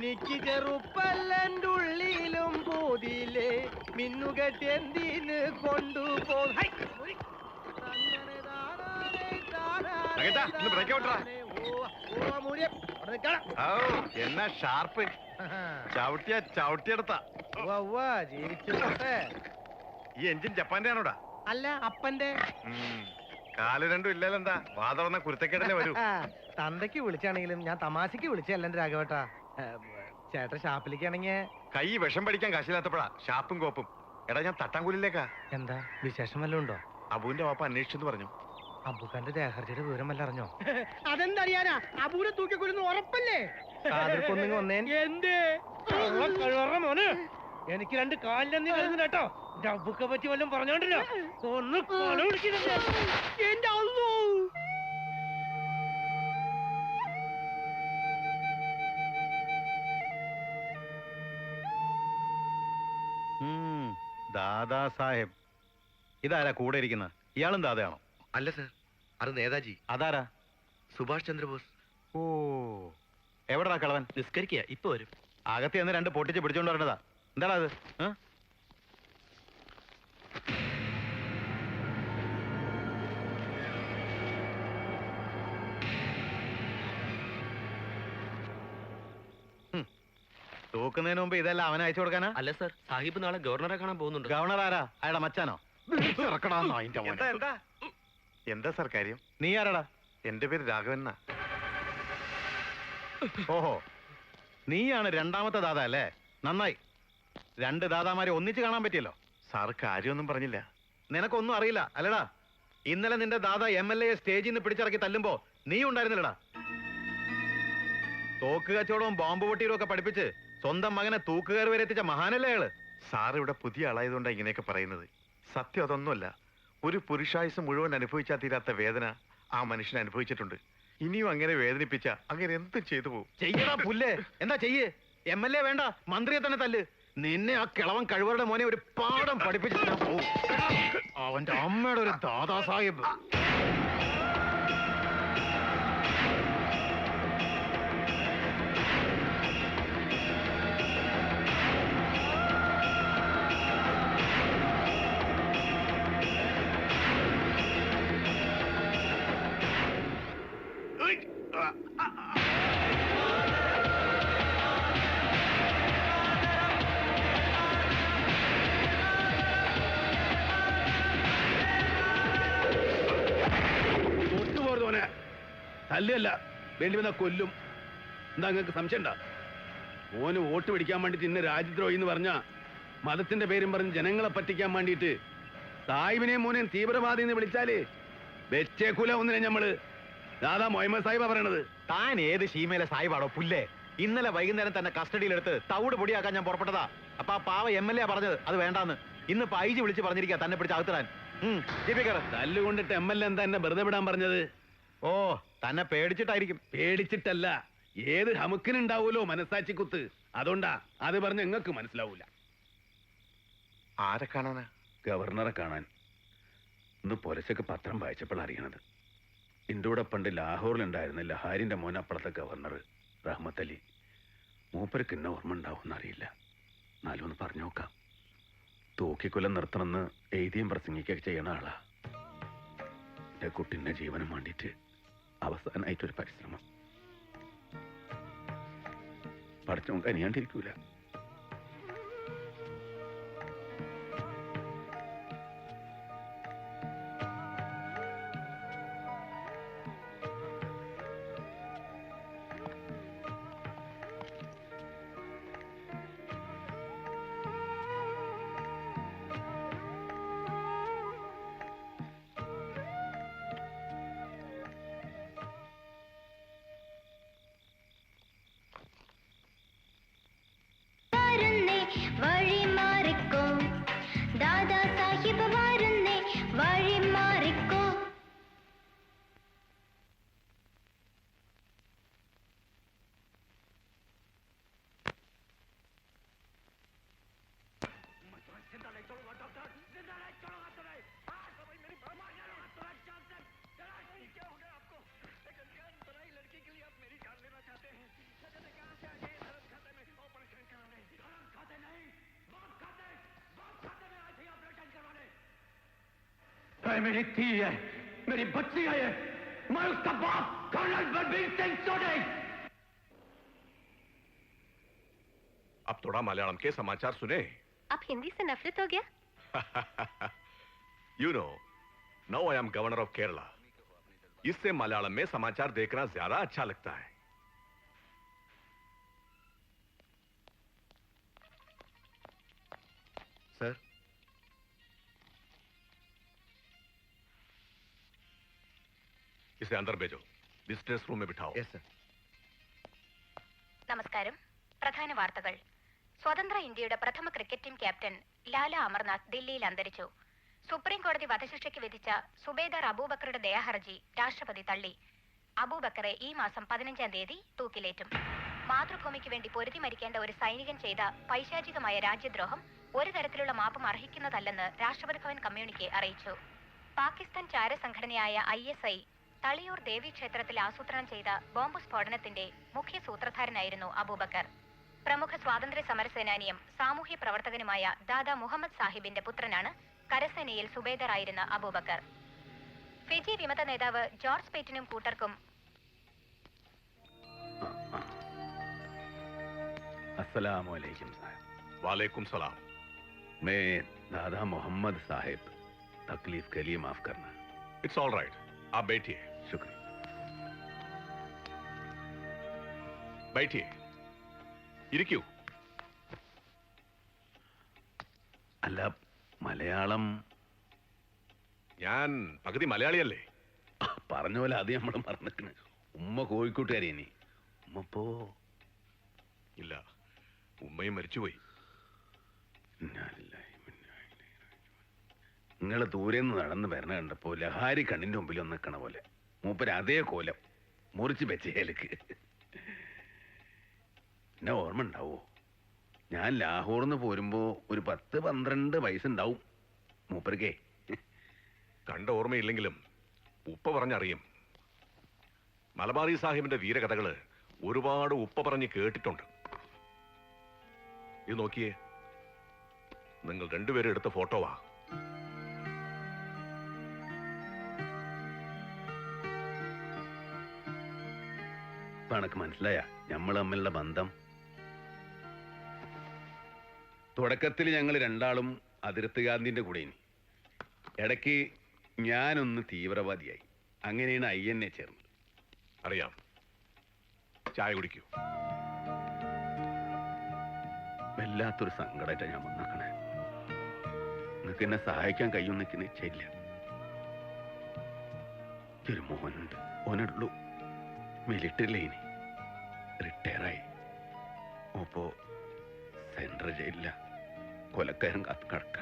നിക്ക് ചെറുപ്പല്ലൻ്റെ ഉള്ളിലും പോതില്ലേ മിന്നുകെട്ടി എന്തിന് കൊണ്ടുപോ എന്നാ ഷാർപ്പ് ചവിട്ടിയെടുത്ത ജീവിച്ചോട്ടെ. ഈ എഞ്ചിൻ ജപ്പാന്റെ ആണോടാ? അല്ല, അപ്പന്റെ. കാല് രണ്ടും ഇല്ലല്ലെന്താ? വാതറന്ന കുരുത്തക്കേടല്ലേ വരൂ. തന്തയ്ക്ക് വിളിച്ചാണെങ്കിലും ഞാൻ തമാശക്ക് വിളിച്ചല്ല രാഘവേട്ടാ. ചേട്ടൻ ഷാപ്പിലേക്കാണെങ്കിൽ കൈ വിഷം പഠിക്കാൻ കാശില്ലാത്തപ്പോഴാ ഷാപ്പും കോപ്പും. എടാ ഞാൻ തട്ടാങ്കൂലിലേക്കാ. എന്താ വിശേഷം വല്ലതും ഉണ്ടോ? അബുവിന്റെ വാപ്പ അന്വേഷിച്ചെന്ന് പറഞ്ഞു. അബുഖാന്റെ ദേഹർജിയുടെ വിവരം വല്ല അറിഞ്ഞോ? അതെന്തറിയാനാ? അബൂനെ തൂക്കിക്കൊല്ലുന്ന ഉറപ്പല്ലേ? മോന് എനിക്ക് രണ്ട് കാലിലെന്നി വരുന്നു കേട്ടോ. അബുക്കെ പറ്റി വല്ലതും പറഞ്ഞോണ്ടില്ല. ഒന്ന് എന്റെ അള്ളോ. ദാദാ സാഹേബ്. ഇതാരാ കൂടെ ഇരിക്കുന്ന? ഇയാളും ദാദയാണോ? അല്ല സർ, അത് നേതാജി. അതാരാ? സുഭാഷ് ചന്ദ്രബോസ്. ഓ, എവിടാ കളവൻ? നിസ്കരിക്കുക, ഇപ്പൊ വരും. അകത്ത് എന്ന് രണ്ട് പൊട്ടിച്ച് പിടിച്ചോണ്ട് വരേണ്ടതാ. എന്താടാ അത്? തൂക്കുന്നതിന് മുമ്പ് ഇതെല്ലാം അവനെ അയച്ചു കൊടുക്കാനാ? അല്ല സർ, സാഹിബ് നാളെ ഗവർണറെ കാണാൻ പോകുന്നുണ്ട്. ഗവർണർ ആരാ? അയാളുടെ മച്ചാനോ? എന്താ സർ കാര്യം? നീ ആരാടാ? എന്റെ പേര് രാഘവൻ. ഓഹോ, നീയാണ് രണ്ടാമത്തെ ദാദ അല്ലേ? നന്നായി. രണ്ട് ദാദാമാരെ ഒന്നിച്ച് കാണാൻ പറ്റിയല്ലോ. സാർ കാര്യമൊന്നും പറഞ്ഞില്ല. നിനക്കൊന്നും അറിയില്ല അല്ലടാ. ഇന്നലെ നിന്റെ ദാദ MLA സ്റ്റേജിൽ നിന്ന് പിടിച്ചിറക്കി തല്ലുമ്പോ നീ ഉണ്ടായിരുന്നില്ലടാ. തോക്ക് കച്ചവടവും ബോംബ് പൊട്ടിയും ഒക്കെ പഠിപ്പിച്ച് സ്വന്തം മകനെ തൂക്കുകയറി വരെ എത്തിച്ച മഹാനല്ലേ അയാള്. സാർ ഇവിടെ പുതിയ ആളായതുകൊണ്ടാണ് ഇങ്ങനെയൊക്കെ പറയുന്നത്. സത്യം അതൊന്നുമല്ല. ഒരു പുരുഷായുസ് മുഴുവൻ അനുഭവിച്ചാൽ തീരാത്ത വേദന ആ മനുഷ്യൻ അനുഭവിച്ചിട്ടുണ്ട്. ഇനിയും അങ്ങനെ വേദനിപ്പിച്ച അങ്ങനെ എന്തും ചെയ്തു പോകും. ചെയ്യടാ പുല്ലേ. എന്താ ചെയ്യേ? MLA വേണ്ട, മന്ത്രിയെ തന്നെ തല്ല്. നിന്നെ ആ കിളവൻ കഴിവറുടെ മോനെ ഒരു പാഠം പഠിപ്പിച്ചിട്ട് ഞാൻ പോവും. അവന്റെ അമ്മയുടെ ഒരു ദാദാ സാഹിബ്. തല്ലല്ല, വേണ്ടി വന്നാ കൊല്ലും. എന്താ നിങ്ങൾക്ക് സംശയം ഉണ്ടാ? ഓന് വോട്ട് പിടിക്കാൻ വേണ്ടിട്ട് ഇന്ന് രാജ്യദ്രോഹി എന്ന് പറഞ്ഞ മതത്തിന്റെ പേരും പറഞ്ഞ് ജനങ്ങളെ പറ്റിക്കാൻ വേണ്ടിയിട്ട് സാഹിബിനെയും മോനെയും തീവ്രവാദി എന്ന് വിളിച്ചാല് വെച്ചേക്കൂല ഒന്നിനെ ഞമ്മള്. ദാദാ മുഹമ്മദ് സാഹിബാ പറയണത്. താൻ ഏത് ശീമയിലെ സാഹിബാണോ പുല്ലേ? ഇന്നലെ വൈകുന്നേരം തന്നെ കസ്റ്റഡിയിലെടുത്ത് തവിട് പൊടിയാക്കാൻ ഞാൻ പുറപ്പെട്ടതാ. അപ്പൊ ആ പാവ MLA പറഞ്ഞത് അത് വേണ്ടാന്ന്. ഇന്ന് IG വിളിച്ച് പറഞ്ഞിരിക്കുക തന്നെ പിടിച്ച് അകത്തിടാൻ. തല്ലുകൊണ്ടിട്ട് MLA എന്താ എന്നെ വെറുതെ വിടാൻ പറഞ്ഞത്? ഓ, തന്നെ പേടിച്ചിട്ടായിരിക്കും. പേടിച്ചിട്ടല്ല, ഏത് ഹമുക്കിനുണ്ടാവൂലോ മനസാച്ചി കുത്ത്. അതുകൊണ്ടാ അത് പറഞ്ഞ് നിങ്ങൾക്ക് മനസ്സിലാവൂല. ആരെ കാണാനാ? ഗവർണറെ കാണാൻ. ഇന്ന് പുലശക്ക് പത്രം വായിച്ചപ്പോൾ അറിയണത്. എന്റെ കൂടെ പണ്ട് ലാഹോറിലുണ്ടായിരുന്ന ലഹാരിന്റെ മോൻ അപ്പുറത്തെ ഗവർണർ റഹ്മത്ത് അലി. മൂപ്പർക്ക് എന്നെ ഓർമ്മ ഉണ്ടാവുമെന്നറിയില്ല. എന്നാലും ഒന്ന് പറഞ്ഞു നോക്കാം. തൂക്കിക്കൊല്ലം നിർത്തണമെന്ന് എഴുതിയും പ്രസംഗിക്കുകയൊക്കെ ചെയ്യണ ആളാ. എന്റെ കുട്ടിന്റെ ജീവനം വേണ്ടിയിട്ട് അവസാനമായിട്ടൊരു പരിശ്രമം. പഠിച്ചോൻ കനിയാണ്ടിരിക്കൂല. मेरी थी है, मेरी बच्ची है ये। मैं उसका बाप कर्नल बलबीर सिंह सोनी। अब थोड़ा मलयालम के समाचार सुने। अब हिंदी से नफरत हो गया? You know, now I am governor of Kerala. इससे मलयालम में समाचार देखना ज्यादा अच्छा लगता है। सर, इसे अंदर भेजो, विजिटर्स रूम में बिठाओ। Yes sir. നമസ്കാരം. പ്രധാന വാർത്തകൾ. സ്വതന്ത്ര ഇന്ത്യയുടെ പ്രഥമ cricket team captain Lala Amarnath ദില്ലിയിൽ അന്തരിച്ചു. സുപ്രീം കോടതി വധശിക്ഷയ്ക്ക് വിധിച്ച സുബേദാർ അബൂബക്കറുടെ ദയാഹർജി രാഷ്ട്രപതി തള്ളി. അബൂബക്കറെ ഈ മാസം 15-ാം തീയതി തൂക്കിലേറ്റും. മാതൃഭൂമിക്ക് വേണ്ടി പൊരുതി മരിക്കേണ്ട ഒരു സൈനികൻ ചെയ്ത പൈശാചികമായ രാജ്യദ്രോഹം ഒരു തരത്തിലുള്ള മാപ്പും അർഹിക്കുന്നതല്ലെന്ന് രാഷ്ട്രപതി ഭവൻ കമ്മ്യൂണിക്കെ അറിയിച്ചു. പാകിസ്ഥാൻ ചാരസംഘടനയായ ISI തളിയൂർ ദേവീക്ഷേത്രത്തിൽ ആസൂത്രണം ചെയ്ത ബോംബ് സ്ഫോടനത്തിന്റെ മുഖ്യ സൂത്രധാരനായിരുന്നു അബൂബക്കർ. പ്രമുഖ സ്വാതന്ത്ര്യ സമരസേനാനിയും സാമൂഹ്യ പ്രവർത്തകനുമായ ദാദാ മുഹമ്മദ് സാഹിബിന്റെ പുത്രനാണ് കരസേനയിൽ സുബേദറായിരുന്ന അബൂബക്കർ. ഫിജി വിമത നേതാവ് ജോർജ് പേറ്റിനും കൂട്ടർക്കും अस्सलाम वालेकुम साहब। वालेकुम सलाम। मैं दादा मोहम्मद साहिब, तकलीफ के लिए माफ करना। इट्स ऑल राइट, आप बैठिए। शुक्रिया। बैठिए, ഇരിക്കൂ. അല്ല, മലയാളം ഞാൻ പകുതി മലയാളിയല്ലേ? പറഞ്ഞ പോലെ അത് നമ്മൾ മറന്നിക്കണ്. ഉമ്മ കോഴിക്കോട്ടുകാരി ഇനി ഉമ്മ പോ. ഇല്ല, ഉമ്മയും മരിച്ചുപോയി. നിങ്ങള് ദൂരെന്ന് നടന്ന് വരണ കണ്ടപ്പോ ലഹാരി കണ്ണിന്റെ മുമ്പിൽ ഒന്ന് നിൽക്കണ പോലെ മൂപ്പര് അതേ കോലം മുറിച്ച് വെച്ചേലേക്ക്. എന്നെ ഓർമ്മ ഉണ്ടാവോ? ഞാൻ ലാഹോറിന്ന് പോരുമ്പോ ഒരു 10-12 വയസ്സുണ്ടാവും മൂപ്പർക്കേ. കണ്ട ഓർമ്മയില്ലെങ്കിലും ഉപ്പ പറഞ്ഞറിയും. മലബാറി സാഹിബിന്റെ വീരകഥകള് ഒരുപാട് ഉപ്പ പറഞ്ഞ് കേട്ടിട്ടുണ്ട്. ഇത് നോക്കിയേ, നിങ്ങൾ രണ്ടുപേരും എടുത്ത ഫോട്ടോവാ. ഇപ്പൊ എനക്ക് മനസ്സിലായ നമ്മൾ തമ്മിലുള്ള ബന്ധം. തുടക്കത്തിൽ ഞങ്ങൾ രണ്ടാളും അതിർത്ത് ഗാന്ധിന്റെ കൂടെ ഇനി ഇടയ്ക്ക് ഞാനൊന്ന് തീവ്രവാദിയായി. അങ്ങനെയാണ് INA ചേർന്നത്. അറിയാം. ചായ കുടിക്കൂ. വല്ലാത്തൊരു സങ്കടമായിട്ടാണ് ഞാൻ വന്നേക്കണേ. നിങ്ങൾക്ക് എന്നെ സഹായിക്കാൻ കഴിയും നിൽക്കുന്ന നിശ്ചയില്ല. ഒരു മോനുണ്ട്, ഓനുള്ളൂ. മിലിറ്ററിയിലെ ഇനി റിട്ടയറായി. അപ്പോ സെൻട്രൽ ജയിലില്ല, കൊലക്കാരൻ കാത്ത് കിടക്ക.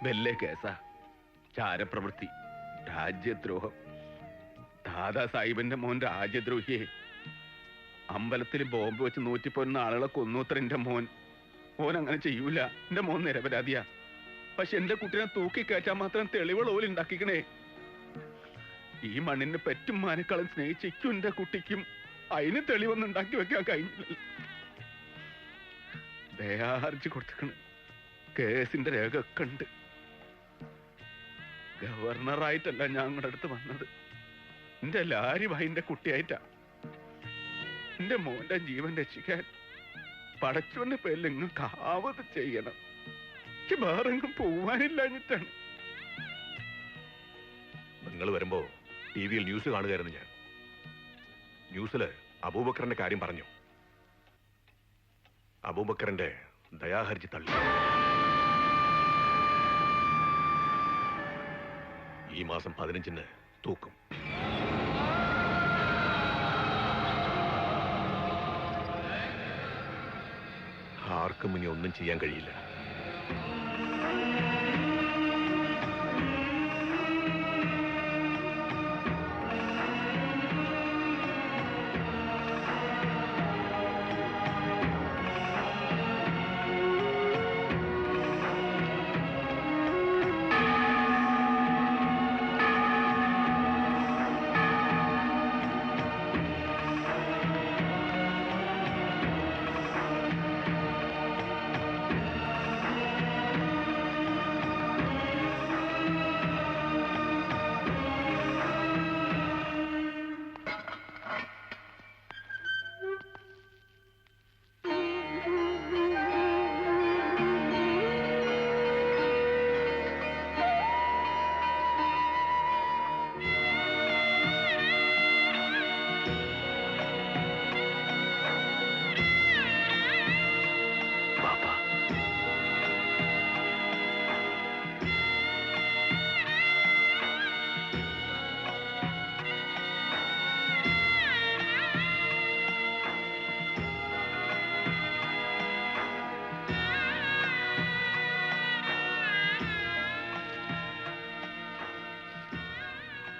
വെല്ലേ കേസാ, ചാരപ്രവൃത്തി, രാജ്യദ്രോഹം. ദാദാ സാഹിബിന്റെ മോൻ രാജ്യദ്രോഹിയെ. അമ്പലത്തിൽ ബോംബ് വെച്ച് 111 ആളുകളെ കൊന്നൂത്ര എന്റെ മോൻ. ഓൻ അങ്ങനെ ചെയ്യൂല. എന്റെ മോൻ നിരപരാധിയാ. പക്ഷെ എന്റെ കുട്ടിനെ തൂക്കിക്കയറ്റാൻ മാത്രം തെളിവുകൾ ഓല് ഉണ്ടാക്കിക്കണേ. ഈ മണ്ണിന് പെറ്റും മാനക്കളും സ്നേഹിച്ചിക്കും എന്റെ കുട്ടിക്കും അതിന് തെളിവൊന്നും ഉണ്ടാക്കി വെക്കാൻ കഴിഞ്ഞില്ല. ദയാഹർജി കൊടുത്തിക്കണ്. കേസിന്റെ രേഖ ഒക്കെ ഉണ്ട്. ഗവർണറായിട്ടല്ല ഞാൻ നിങ്ങളുടെ അടുത്ത് വന്നത്. എന്റെ ലാരി ഭായിന്റെ കുട്ടിയായിട്ടാ. എന്റെ മോന്റെ ജീവൻ രക്ഷിക്കാൻ പടച്ചോന്റെ പേരിൽ നിങ്ങൾക്ക് ആവത് ചെയ്യണം. എനിക്ക് വേറെങ്ങും പോവാനില്ലാഞ്ഞിട്ടാണ്. നിങ്ങൾ വരുമ്പോ TV-യിൽ ന്യൂസ് കാണുകയായിരുന്നു ഞാൻ. ന്യൂസില് അബൂബക്കറിന്റെ കാര്യം പറഞ്ഞു. അബൂബക്കറിന്റെ ദയാഹർജി തള്ളി. ഈ മാസം 15-ന് തൂക്കും. ആർക്കും ഇനി ഒന്നും ചെയ്യാൻ കഴിയില്ല.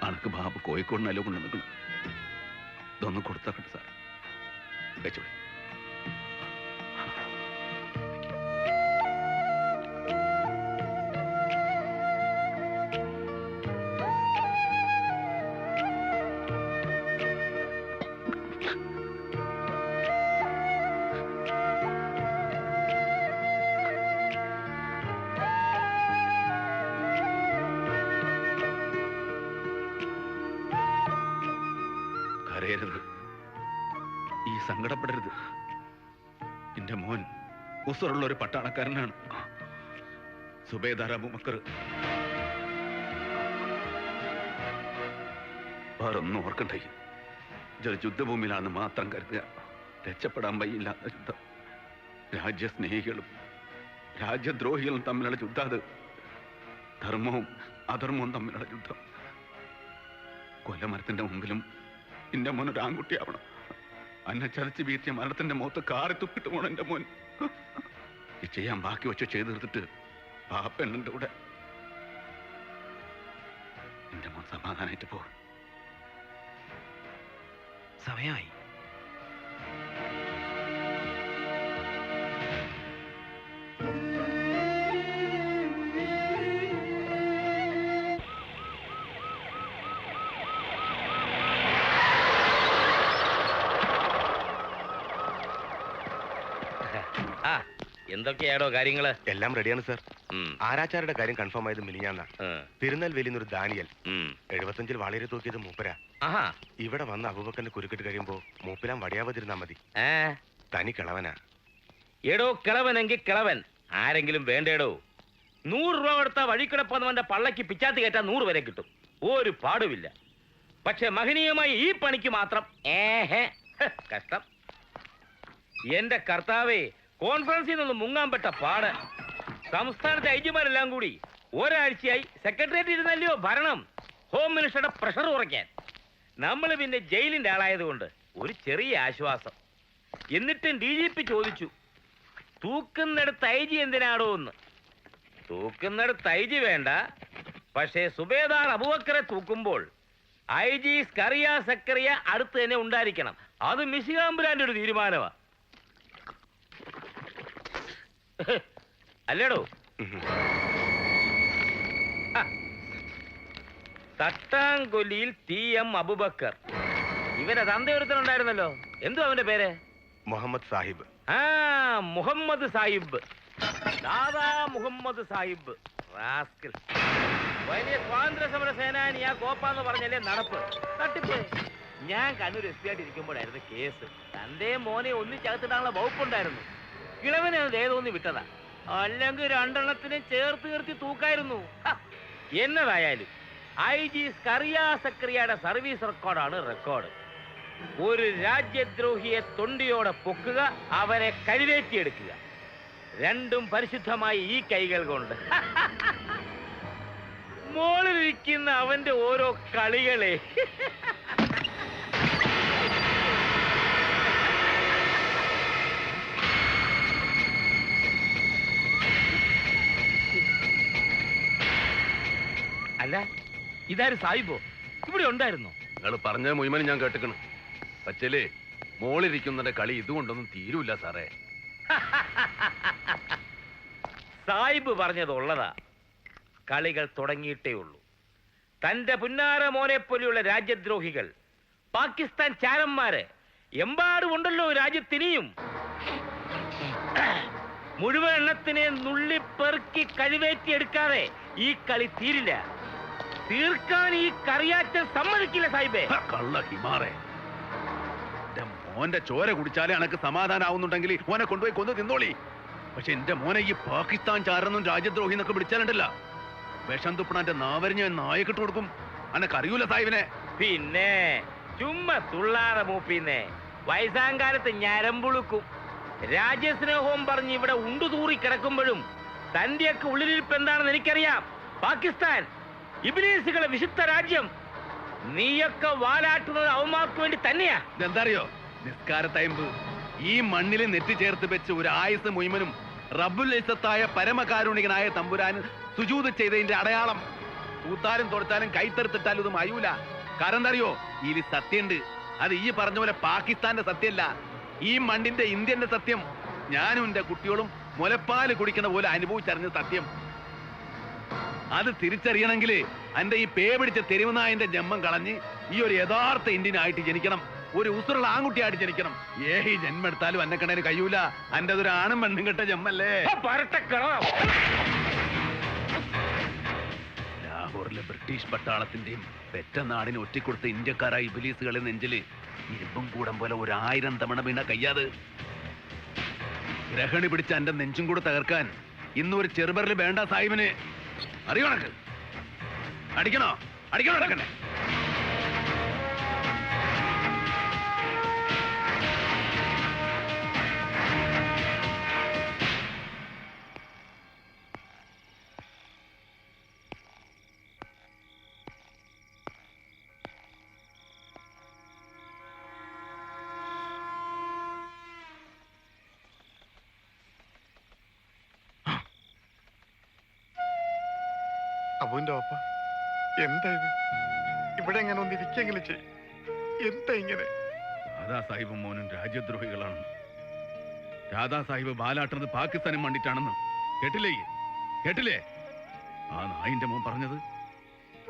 അനക്ക് ബാബു കോഴിക്കോടിനല്ലോ കൊണ്ട് നിൽക്കണം. ഇതൊന്നും കൊടുത്താക്കട്ടെ സാർ. വെച്ചോളി. കരയരുത്, ഈ സങ്കടപ്പെടരുത്. എന്റെ മോൻ ഉസറുള്ള ഒരു പട്ടാളക്കാരനാണ്, സുബേദാർ അബൂബക്കർ. വേറൊന്നും ഓർക്കണ്ടേ, ഇതൊരു യുദ്ധഭൂമിയിലാണെന്ന് മാത്രം കരുതുക. രക്ഷപ്പെടാൻ വയ്യില്ലാത്ത യുദ്ധം. രാജ്യസ്നേഹികളും രാജ്യദ്രോഹികളും തമ്മിലുള്ള യുദ്ധം. അത് ധർമ്മവും അധർമ്മവും തമ്മിലുള്ള യുദ്ധം. കൊല്ലമരത്തിന്റെ മുമ്പിലും എന്റെ മോൻ ഒരു ആൺകുട്ടിയാവണം. അന്നെ ചതച്ച് വീഴ്ത്തിയ മരണത്തിന്റെ മുഖത്ത് കാറി തുപ്പിട്ട് പോണം എന്റെ മോൻ. ഈ ചെയ്യാൻ ബാക്കി വെച്ച് ചെയ്ത് തീർത്തിട്ട് ആ പെണ്ണിന്റെ കൂടെ എന്റെ മോൻ സമാധാനായിട്ട് പോ. സമയമായി. എന്തൊക്കെയാണോ കാര്യങ്ങള്? എല്ലാം റെഡിയാണ് സർ. ആരാച്ചാരുടെ കാര്യം കൺഫേം ആയത് മിനിഞ്ഞാന്ന. തിരുനെൽവേലിന്നൊരു ദാനിയൽ 75 വാളേരി തൂക്കിയത് മൂപ്പര. ഇവിടെ വന്ന് അബൂബക്കറിന്റെ കുരുക്കിട്ട് കഴിയുമ്പോ മൂപ്പിലാൻ വടിയാവതിരുന്നാ മതി. തനി കിളവനാ. എടോ കിളവനെങ്കിൽ കിളവൻ, ആരെങ്കിലും വേണ്ടേടോ. 100 രൂപ കൊടുത്താൽ വഴിക്കിടപ്പന്നവന്റെ പള്ളക്ക് പിച്ചാത്തി കയറ്റാൻ 100 വരെ കിട്ടും, ഒരു പാടുമില്ല. പക്ഷെ മഹനീയമായി ഈ പണിക്ക് മാത്രം കഷ്ടം. എന്റെ കർത്താവേ, കോൺഫറൻസിൽ നിന്ന് മുങ്ങാൻ പെട്ട പാട്. സംസ്ഥാനത്തെ ഐജിമാരെല്ലാം കൂടി ഒരാഴ്ചയായി സെക്രട്ടേറിയറ്റ് ഇരുന്നല്ലയോ ഭരണം, ഹോം മിനിസ്റ്ററുടെ പ്രഷർ കുറയ്ക്കാൻ. നമ്മൾ പിന്നെ ജയിലിന്റെ ആളായതുകൊണ്ട് ഒരു ചെറിയ ആശ്വാസം. എന്നിട്ടും DGP ചോദിച്ചു, തൂക്കുന്നിടത്ത് IG എന്തിനാടോ എന്ന്. തൂക്കുന്നിടത്ത് IG വേണ്ട, പക്ഷേ സുബേദാർ അബൂബക്കറെ തൂക്കുമ്പോൾ IG സ്കറിയ സക്കറിയ അടുത്ത് തന്നെ ഉണ്ടായിരിക്കണം. അത് മിശികാമ്പുരാന്റെ ഒരു തീരുമാനമാ. അല്ലേടോ? തട്ടാങ്കൊല്ലിയിൽ TM അബൂബക്കർ. ഇവന്റെ തന്തയൊരുത്തനുണ്ടായിരുന്നല്ലോ, എന്തോ അവന്റെ പേര്? മുഹമ്മദ് സാഹിബ്. മുഹമ്മദ് സാഹിബ്, ദാദാ മുഹമ്മദ് സാഹിബ്. വലിയ സ്വാതന്ത്ര്യ സമര സേനാനിയാ കോപ്പാന്ന് പറഞ്ഞല്ലേ നടപ്പ്. തട്ടിപ്പ്. ഞാൻ കണ്ണൂർ SP ആയിട്ട് ഇരിക്കുമ്പോഴായിരുന്നു കേസ്. തന്റെ മോനെ ഒന്നിച്ചകത്തിടാനുള്ള വകുപ്പുണ്ടായിരുന്നു. കിളവനെ ഏതോന്നി വിട്ടതാ, അല്ലെങ്കിൽ 2 എണ്ണത്തിനെ ചേർത്ത് നിർത്തി തൂക്കായിരുന്നു. എന്നതായാലും IG സ്കറിയ സക്രിയയുടെ സർവീസ് റെക്കോർഡാണ് റെക്കോർഡ്. ഒരു രാജ്യദ്രോഹിയെ തൊണ്ടിയോടെ പൊക്കുക, അവരെ കരുവേറ്റിയെടുക്കുക, രണ്ടും പരിശുദ്ധമായി ഈ കൈകൾ കൊണ്ട്. മോളിലിരിക്കുന്ന അവന്റെ ഓരോ കളികളെ. അല്ല, ഇതാരും സാഹിബോ? ഇവിടെ ഉണ്ടായിരുന്നോ? നിങ്ങൾ പറഞ്ഞ മുഴുവനും ഞാൻ കേട്ടിക്കണു. പച്ചലേ, മോളിരിക്കുന്നതിന്റെ കളി ഇതുകൊണ്ടൊന്നും തീരൂല്ല സാറേ. സാഹിബ് പറഞ്ഞത് ഉള്ളതാ. കളികൾ തുടങ്ങിയിട്ടേ ഉള്ളൂ. തന്റെ പുന്നാര മോനെ പോലെയുള്ള രാജ്യദ്രോഹികൾ, പാകിസ്ഥാൻ ചാരന്മാര് എമ്പാടുമുണ്ടല്ലോ രാജ്യത്തിനിയും. മുഴുവൻ എണ്ണത്തിനെ നുള്ളിപ്പെറുക്കി കഴിവേറ്റിയെടുക്കാതെ ഈ കളി തീരില്ല. തീർക്കാൻ ഈ കറിയാറ്റം സമ്മതിക്കില്ല സാഹിബേ. കള്ള ഹിമാറേ, മോന്റെ ചോര കുടിച്ചാലേ എനക്ക് സമാധാനാവുന്നുണ്ടെങ്കിൽ മോനെ കൊണ്ടുപോയി കൊന്നു തിന്നോളി. പക്ഷെ എന്റെ മോനെ ഈ പാകിസ്ഥാൻ ചാരനും രാജ്യദ്രോഹി എന്നൊക്കെ വിളിച്ചാലുണ്ടല്ല, വിഷം തുപ്പണന്റെ നാവരിഞ്ഞ നായക്കിട്ട് കൊടുക്കും. അനക്കറിയൂല സാഹിബിനെ. പിന്നെ ചുമ്മാ തുള്ളാതെ മൂപ്പിന്നെ. വയസ്സാങ്കാലത്ത് ഞരമ്പുളുക്കും. രാജ്യസ്നേഹവും പറഞ്ഞ് ഇവിടെ ഉണ്ടുതൂറി കിടക്കുമ്പോഴും തന്റെയൊക്കെ ഉള്ളിലിരിപ്പ് എന്താണെന്ന് എനിക്കറിയാം. പാകിസ്ഥാൻ ഇബ്ലീസുകളെ വിശുദ്ധ രാജ്യം. നീയൊക്കെ വാലാട്ടുന്നത് അവന്മാർക്ക് വേണ്ടി തന്നെയാ. ഇതെന്താ അറിയോ? നിസ്കാര തയമ്പ് ഈ മണ്ണിൽ നെറ്റി ചേർത്ത് വെച്ച് ഒരു ആയുസ് മുഴുവനും റബ്ബുൽ ഇസ്സത്തായ പരമകാരുണികനായ തമ്പുരാൻ സുജൂദ് ചെയ്തതിന്റെ അടയാളം. തൂത്താലും തൊടുത്താലും കൈത്തെടുത്തിട്ടാലും ഇത് മയൂല. കാരണം എന്താ അറിയോ? ഇതിൽ സത്യമുണ്ട്. അത് ഈ പറഞ്ഞ പോലെ പാകിസ്ഥാന്റെ സത്യമല്ല, ഈ മണ്ണിന്റെ ഇന്ത്യന്റെ സത്യം. ഞാനും എന്റെ കുട്ടികളും മുലപ്പാല് കുടിക്കുന്ന പോലെ അനുഭവിച്ചറിഞ്ഞ സത്യം. അത് തിരിച്ചറിയണമെങ്കിൽ എന്റെ ഈ പേ പിടിച്ച തെരുവുനായന്റെ ജന്മം കളഞ്ഞ് ഈ ഒരു യഥാർത്ഥ ഇന്ത്യനായിട്ട് ജനിക്കണം, ഒരു ഉസുറുള്ള ആൺകുട്ടിയായിട്ട് ജനിക്കണം. ഏഹി ജന്മം എടുത്താലും എന്നെ കണ്ടതിന് കഴിയൂല. എന്റെ ഒരു ആണും പെണ്ണും കെട്ട ജന്മല്ലേ. ലാഹോറിലെ ബ്രിട്ടീഷ് പട്ടാളത്തിന്റെയും പെറ്റ നാടിന് ഒറ്റിക്കൊടുത്ത ഇന്ത്യക്കാരായ ഇബിലീസുകളെ നെഞ്ചില് ഇരുമ്പും കൂടം പോലെ 1000 തവണ വീണ കയ്യാത്. ഗ്രഹണി പിടിച്ച എന്റെ നെഞ്ചും കൂടെ തകർക്കാൻ ഇന്നൊരു ചെറുബറിൽ വേണ്ട സാഹിബിന്. അറിയോ കണക്ക്? അടിക്കണോ? അടിക്കണോ? അടക്കണ്ടേ? അബുവിന്റെ ഒപ്പ എന്താ ഇത്? ഇവിടെ എങ്ങനെ ഒന്ന് ഇരിക്കെങ്കിലും ചെയ്യും. എന്താ ഇങ്ങനെ? ദാദാ സാഹിബും മോനും രാജ്യദ്രോഹികളാണ്. ദാദാ സാഹിബ് ബാലാട്ടുന്നത് പാകിസ്ഥാനും വേണ്ടിട്ടാണെന്ന് കേട്ടില്ലേ? കേട്ടില്ലേ ആ നായിന്റെ മോൻ പറഞ്ഞത്?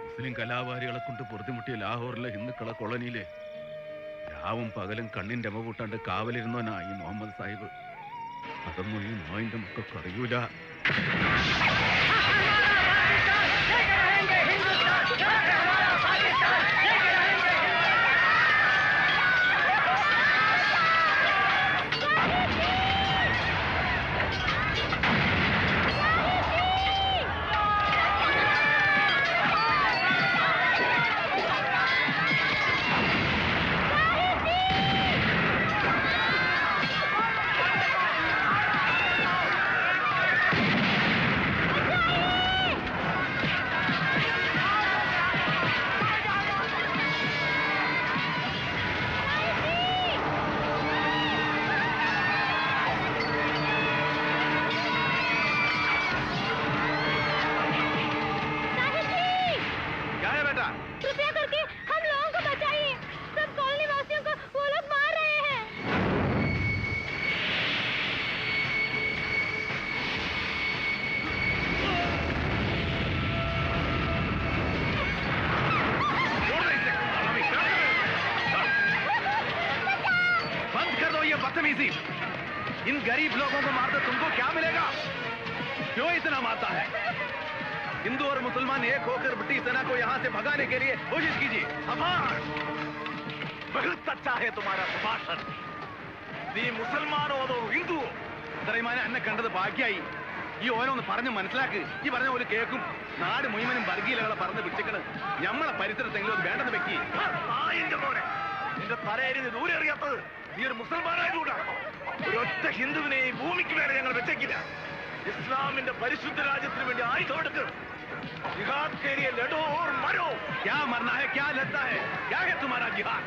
മുസ്ലിം കലാകാരികളെ കൊണ്ട് പൊറുതിമുട്ടിയ ലാഹോറിലെ ഹിന്ദുക്കളെ കോളനിയിലെ രാവും പകലും കണ്ണിന്റെ അമ്മ കൂട്ടാണ്ട് കാവലിരുന്നവനാ ഈ മുഹമ്മദ് സാഹിബ്. അതൊന്നും ഈ നായിന്റെ മക്കൾക്ക് അറിയൂല. इन गरीब लोगों को मारकर तुमको क्या मिलेगा? क्यों इतना मारता है? हिंदू और मुसलमान एक होकर ब्रिटिश सेना को यहाँ से भगाने के लिए कोशिश कीजिए. बहुत अच्छा है तुम्हारा सुभाषण. നീ മുസൽമാനോ അതോ ഹിന്ദുവോ? ഇത്രയുമാനെ എന്നെ കണ്ടത് ഭാഗ്യായി. ഈ ഓരോന്ന് പറഞ്ഞ് മനസ്സിലാക്ക്. ഈ പറഞ്ഞ പോലെ കേൾക്കും. നാട് മുഴുവനും വർഗീയതകളെ പറഞ്ഞ് പിടിച്ചിക്കണ്. ഞമ്മളെ പരിസരത്തെങ്കിലും അത് വേണ്ടെന്ന് വെക്കി. നിന്റെ തലയരിഞ്ഞ് ദൂരെ അറിയാത്തത് നീ ഒരു മുസൽമാനായതുകൊണ്ടാണ്. ഒരൊറ്റ ഹിന്ദുവിനെ ഈ ഭൂമിക്ക് മേലെ ഞങ്ങൾ വെച്ചേക്കില്ല. ഇസ്ലാമിന്റെ പരിശുദ്ധ രാജ്യത്തിന് വേണ്ടി ആയുധം എടുക്കും. ജിഹാദ് के लिए लड़ो और मरो. क्या मरना है, क्या लड़ना है, क्या है तुम्हारा जिहाद?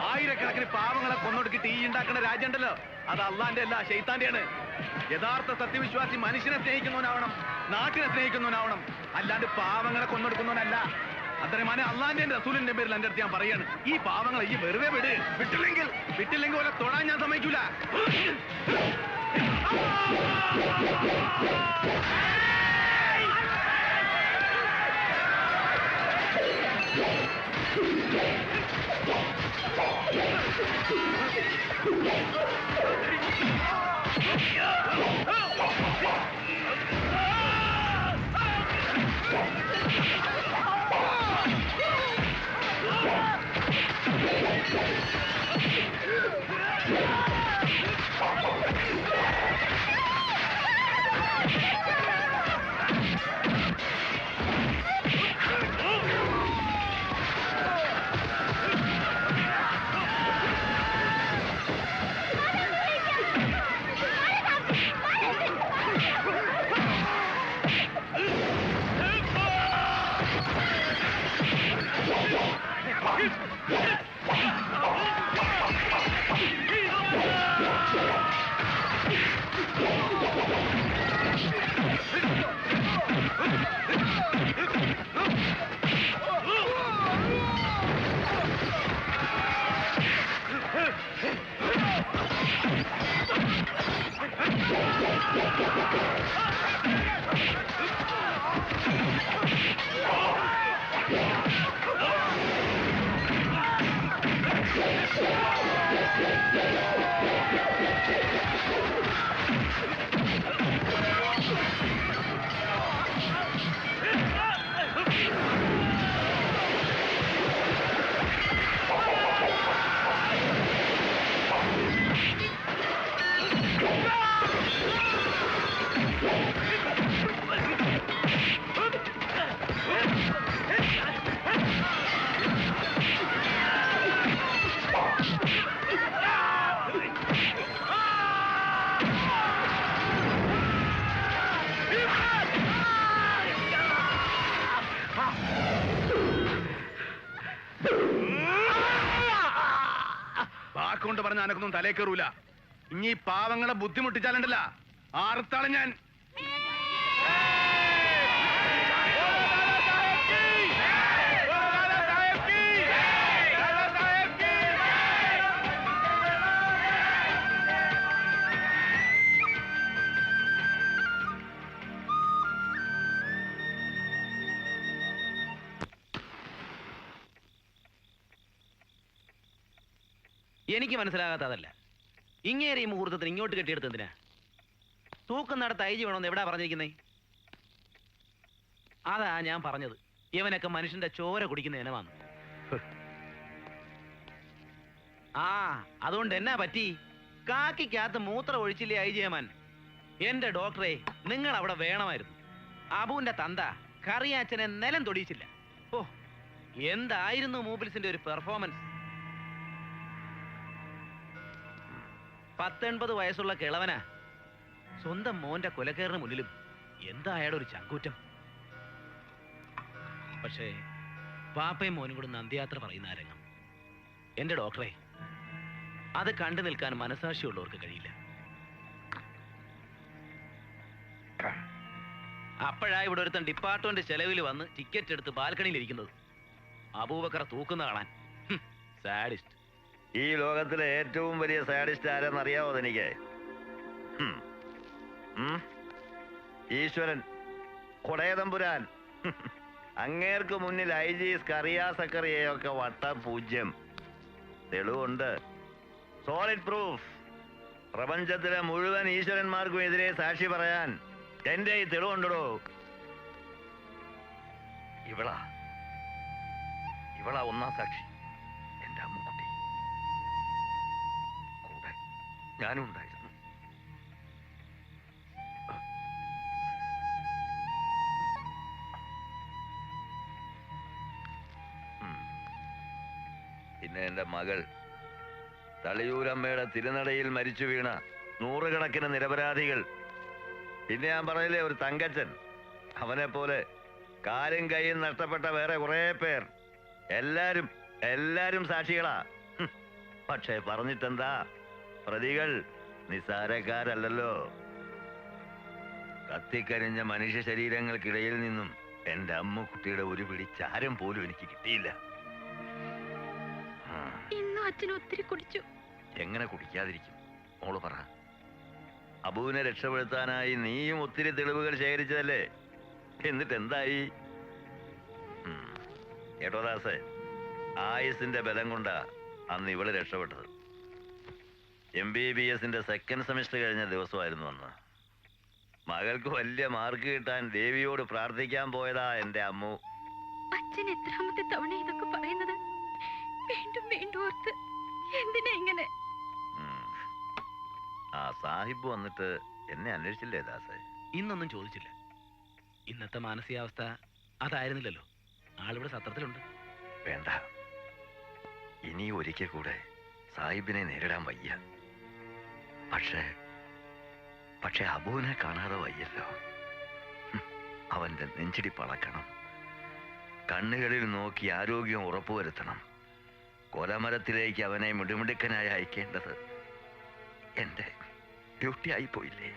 ആയിരക്കണക്കിന് പാവങ്ങളെ കൊന്നൊടുക്കി തീ ഉണ്ടാക്കുന്ന രാജ്യം ഉണ്ടല്ലോ, അത് അള്ളാന്റെ അല്ല, ശൈത്താന്റെയാണ്. യഥാർത്ഥ സത്യവിശ്വാസി മനുഷ്യനെ സ്നേഹിക്കുന്നവനാവണം, നാട്ടിനെ സ്നേഹിക്കുന്നവനാവണം, അല്ലാണ്ട് പാവങ്ങളെ കൊന്നൊടുക്കുന്നവനല്ല. അത്രയുമാനെ അള്ളാന്റെ റസൂലിന്റെ പേരിൽ എന്റെ അടുത്ത് ഞാൻ പറയാണ്, ഈ പാവങ്ങളെ ഈ വെറുതെ വിട്ടില്ലെങ്കിൽ ഓലെ തൊടാൻ ഞാൻ സമ്മതിക്കൂല. വാക്കുകൊണ്ട് പറഞ്ഞ അനക്കൊന്നും തലേ കയറൂല. ഇനി പാവങ്ങളെ ബുദ്ധിമുട്ടിച്ചാലുണ്ടല്ല ആർത്താളെ ഞാൻ. എനിക്ക് മനസ്സിലാകാത്തതല്ല, ഇങ്ങേരെ ഈ മുഹൂർത്തത്തിന് ഇങ്ങോട്ട് കെട്ടിയെടുത്ത് എന്തിനാ? തൂക്കുന്നിടത്ത് ഐജി വേണമെന്ന് എവിടാ പറഞ്ഞിരിക്കുന്നേ? അതാ ഞാൻ പറഞ്ഞത്, ഇവനൊക്കെ മനുഷ്യന്റെ ചോര കുടിക്കുന്ന ഇനമാണ്. ആ അതുകൊണ്ട് എന്നാ പറ്റി? കാക്കിക്കകത്ത് മൂത്രം ഒഴിച്ചില്ലേ ഐജിയമാൻ? എന്റെ ഡോക്ടറെ, നിങ്ങൾ അവിടെ വേണമായിരുന്നു. അബുവിന്റെ തന്ത കറിയാച്ചനെ നിലം തൊടിയിച്ചില്ല. ഓ, എന്തായിരുന്നു മൂബിൽസിന്റെ ഒരു പെർഫോമൻസ്! 19 വയസ്സുള്ള കിളവനാ. സ്വന്തം മോന്റെ കൊലക്കേറിന് മുന്നിലും എന്താ അയാളുടെ ഒരു ചങ്കൂറ്റം. പക്ഷേ പാപ്പയും മോനും കൂടെ നന്ദിയാത്ര പറയുന്ന ആ രംഗം, എന്റെ ഡോക്ടറെ, അത് കണ്ടു നിൽക്കാൻ മനസാക്ഷിയുള്ളവർക്ക് കഴിയില്ല. അപ്പോഴാ ഇവിടെ ഒരുത്തൻ ഡിപ്പാർട്ട്മെന്റ് ചെലവിൽ വന്ന് ടിക്കറ്റ് എടുത്ത് ബാൽക്കണിയിൽ ഇരിക്കുന്നത്, അബൂബക്കറെ തൂക്കുന്ന കാണാൻ. സാഡിസ്റ്റ്. ഈ ലോകത്തിലെ ഏറ്റവും വലിയ സാഡിസ്റ്റ് ആരെന്നറിയാവോ എനിക്ക്? ഈശ്വരൻ, കൊടയതമ്പുരാൻ. അങ്ങേർക്ക് മുന്നിൽ ഐജി സ്കറിയ സക്കറിയൊക്കെ വട്ടം പൂജ്യം. തെളിവുണ്ട്, സോളിഡ് പ്രൂഫ്. പ്രപഞ്ചത്തിലെ മുഴുവൻ ഈശ്വരന്മാർക്കും എതിരെ സാക്ഷി പറയാൻ എന്റെ ഈ തെളിവുണ്ടോ? ഇവളാ ഒന്നാം സാക്ഷി, എന്റെ അമ്മുക്കുട്ടി. കൂടെ ഞാനും ഉണ്ടായിരുന്നു. പിന്നെ എന്റെ മകൾ തളിയൂരമ്മയുടെ തിരുനടയിൽ മരിച്ചു വീണ നൂറുകണക്കിന് നിരപരാധികൾ. പിന്നെ ഞാൻ പറയില്ലേ, ഒരു തങ്കച്ചൻ, അവനെ പോലെ കാലും കൈയും നഷ്ടപ്പെട്ട വേറെ കുറെ പേർ. എല്ലാരും സാക്ഷികളാ. പക്ഷേ പറഞ്ഞിട്ടെന്താ, പ്രതികൾ നിസ്സാരക്കാരല്ലല്ലോ. കത്തിക്കരിഞ്ഞ മനുഷ്യ ശരീരങ്ങൾക്കിടയിൽ നിന്നും എന്റെ അമ്മുക്കുട്ടിയുടെ ഒരു പിടി ചാരം പോലും എനിക്ക് കിട്ടിയില്ല. അച്ഛൻ ഒത്തിരി കുടിച്ചു. എങ്ങനെ കുടിക്കാതിരിക്കും? മോള് പറ. അബുവിനെ രക്ഷപ്പെടുത്താനായി നീയും ഒത്തിരി തെളിവുകൾ ശേഖരിച്ചതല്ലേ? എന്നിട്ട് എന്തായി? കേട്ടോ ദാസേ, ആയുസിന്റെ ബലം കൊണ്ടാ അന്ന് ഇവള് രക്ഷപ്പെട്ടത്. MBBS സെക്കൻഡ് സെമിസ്റ്റർ കഴിഞ്ഞ ദിവസമായിരുന്നു അന്ന്. മകൾക്ക് വലിയ മാർക്ക് കിട്ടാൻ ദേവിയോട് പ്രാർത്ഥിക്കാൻ പോയതാ എന്റെ അമ്മു. അച്ഛൻ എത്രാമത്തെ തവണ ഇതൊക്കെ പറയുന്നത്? വീണ്ടും വീണ്ടും ഓർത്ത് എന്തിനാ ഇങ്ങനെ? ആ സാഹിബ് വന്നിട്ട് എന്നെ അന്വേഷിച്ചില്ലേ ദാസേ? ഇന്നൊന്നും ചോദിച്ചില്ല. ഇന്നത്തെ മാനസികാവസ്ഥ അതായിരുന്നില്ലല്ലോ. ആളിവിടെ സത്രത്തിലുണ്ട്. വേണ്ട, ഇനി ഒരിക്കൽ കൂടെ സാഹിബിനെ നേരിടാൻ വയ്യ. പക്ഷേ അബുവിനെ കാണാതെ വയ്യല്ലോ. അവന്റെ നെഞ്ചിടി പളക്കണം, കണ്ണുകളിൽ നോക്കി ആരോഗ്യം ഉറപ്പുവരുത്തണം. കൊലമരത്തിലേക്ക് അവനെ മിടുമിടുക്കനായി അയക്കേണ്ടത് എന്റെ ഡ്യൂട്ടി ആയി പോയില്ലേ?